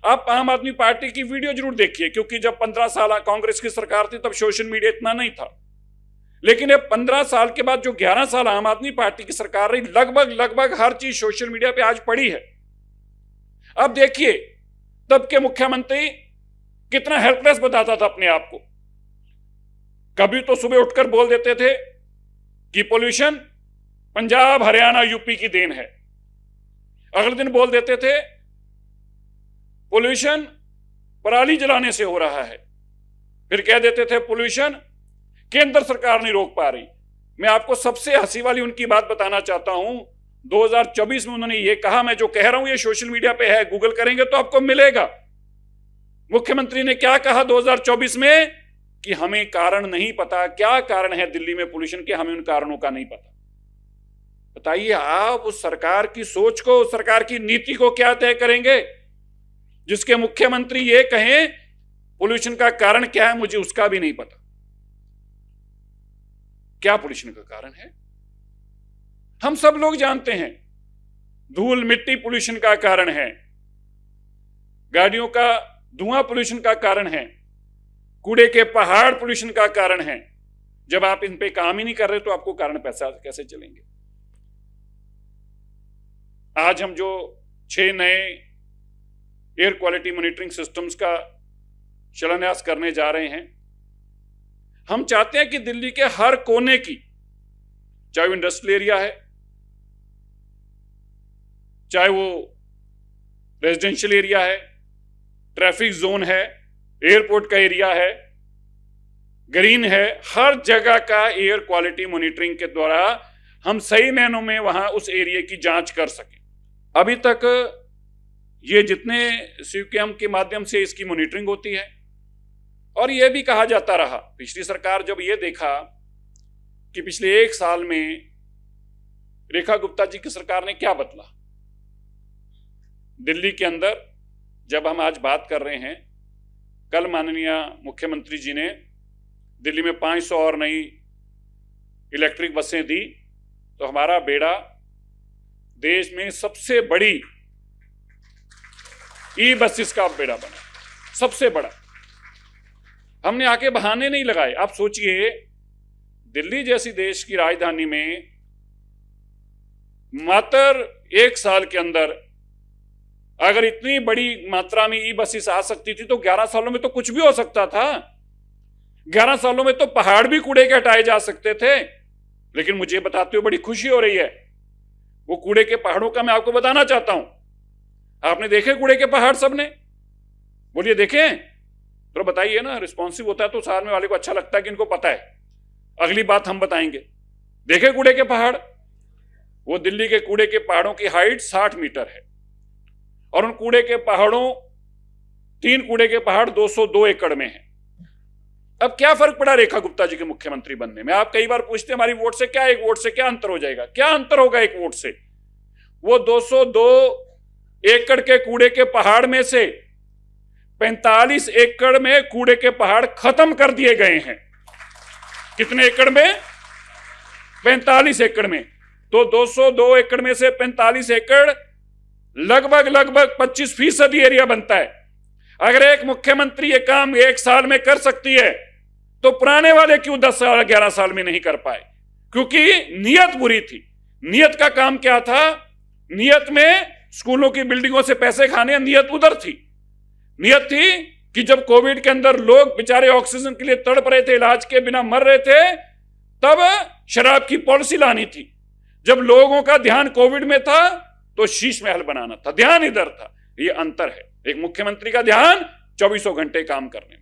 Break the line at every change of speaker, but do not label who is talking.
आप आम आदमी पार्टी की वीडियो जरूर देखिए, क्योंकि जब 15 साल कांग्रेस की सरकार थी तब सोशल मीडिया इतना नहीं था, लेकिन ये 15 साल के बाद जो 11 साल आम आदमी पार्टी की सरकार रही, लगभग हर चीज सोशल मीडिया पे आज पड़ी है। अब देखिए तब के मुख्यमंत्री कितना हेल्पलेस बताता था अपने आप को। कभी तो सुबह उठकर बोल देते थे कि पोल्यूशन पंजाब हरियाणा यूपी की देन है, अगले दिन बोल देते थे पोल्यूशन पराली जलाने से हो रहा है, फिर कह देते थे पोल्यूशन केंद्र सरकार नहीं रोक पा रही। मैं आपको सबसे हंसी वाली उनकी बात बताना चाहता हूं। 2024 में उन्होंने ये कहा, मैं जो कह रहा हूं ये सोशल मीडिया पे है, गूगल करेंगे तो आपको मिलेगा। मुख्यमंत्री ने क्या कहा 2024 में कि हमें कारण नहीं पता, क्या कारण है दिल्ली में पोल्यूशन के, हमें उन कारणों का नहीं पता। बताइए आप उस सरकार की सोच को, उस सरकार की नीति को क्या तय करेंगे जिसके मुख्यमंत्री ये कहें पोल्यूशन का कारण क्या है मुझे उसका भी नहीं पता। क्या पोल्यूशन का कारण है हम सब लोग जानते हैं। धूल मिट्टी पोल्यूशन का कारण है, गाड़ियों का धुआं पोल्यूशन का कारण है, कूड़े के पहाड़ पोल्यूशन का कारण है। जब आप इन पे काम ही नहीं कर रहे तो आपको कारण पैसा कैसे चलेंगे। आज हम जो 6 नए एयर क्वालिटी मॉनिटरिंग सिस्टम्स का शिलान्यास करने जा रहे हैं, हम चाहते हैं कि दिल्ली के हर कोने की, चाहे वो इंडस्ट्रियल एरिया है, चाहे वो रेजिडेंशियल एरिया है, ट्रैफिक जोन है, एयरपोर्ट का एरिया है, ग्रीन है, हर जगह का एयर क्वालिटी मॉनिटरिंग के द्वारा हम सही मायनों में वहां उस एरिया की जांच कर सकें। अभी तक ये जितने सीक्यूएम के माध्यम से इसकी मॉनिटरिंग होती है, और यह भी कहा जाता रहा, पिछली सरकार जब ये देखा कि पिछले 1 साल में रेखा गुप्ता जी की सरकार ने क्या बदला दिल्ली के अंदर, जब हम आज बात कर रहे हैं, कल माननीय मुख्यमंत्री जी ने दिल्ली में 500 और नई इलेक्ट्रिक बसें दी, तो हमारा बेड़ा देश में सबसे बड़ी ई बसेस का बेड़ा बना, सबसे बड़ा। हमने आके बहाने नहीं लगाए। आप सोचिए दिल्ली जैसी देश की राजधानी में मात्र 1 साल के अंदर अगर इतनी बड़ी मात्रा में ई बसेस आ सकती थी तो 11 सालों में तो कुछ भी हो सकता था। 11 सालों में तो पहाड़ भी कूड़े के हटाए जा सकते थे। लेकिन मुझे बताते हुए बड़ी खुशी हो रही है, वो कूड़े के पहाड़ों का मैं आपको बताना चाहता हूं। आपने देखे कूड़े के पहाड़ सबने? बोलिए देखें तो बताइए ना। रिस्पॉन्सिव होता है तो सामने वाले को अच्छा लगता है कि इनको पता है। अगली बात हम बताएंगे। देखे कूड़े के पहाड़? वो दिल्ली के कूड़े के पहाड़ों की हाइट 60 मीटर है, और उन कूड़े के पहाड़ों 3 कूड़े के पहाड़ 202 एकड़ में हैं। अब क्या फर्क पड़ा रेखा गुप्ता जी के मुख्यमंत्री बनने में? आप कई बार पूछते हैं हमारी वोट से क्या, एक वोट से क्या अंतर हो जाएगा? क्या अंतर होगा एक वोट से? वो 202 एकड़ के कूड़े के पहाड़ में से 45 एकड़ में कूड़े के पहाड़ खत्म कर दिए गए हैं। कितने एकड़ में? 45 एकड़ में। तो 202 एकड़ में से 45 एकड़ लगभग 25% एरिया बनता है। अगर एक मुख्यमंत्री ये काम 1 साल में कर सकती है तो पुराने वाले क्यों 10 साल 11 साल में नहीं कर पाए? क्योंकि नियत बुरी थी। नियत का काम क्या था? नियत में स्कूलों की बिल्डिंगों से पैसे खाने, नियत उधर थी। नियत थी कि जब कोविड के अंदर लोग बेचारे ऑक्सीजन के लिए तड़प रहे थे, इलाज के बिना मर रहे थे, तब शराब की पॉलिसी लानी थी। जब लोगों का ध्यान कोविड में था तो शीश महल बनाना था, ध्यान इधर था। ये अंतर है। एक मुख्यमंत्री का ध्यान 24 घंटे काम करने में।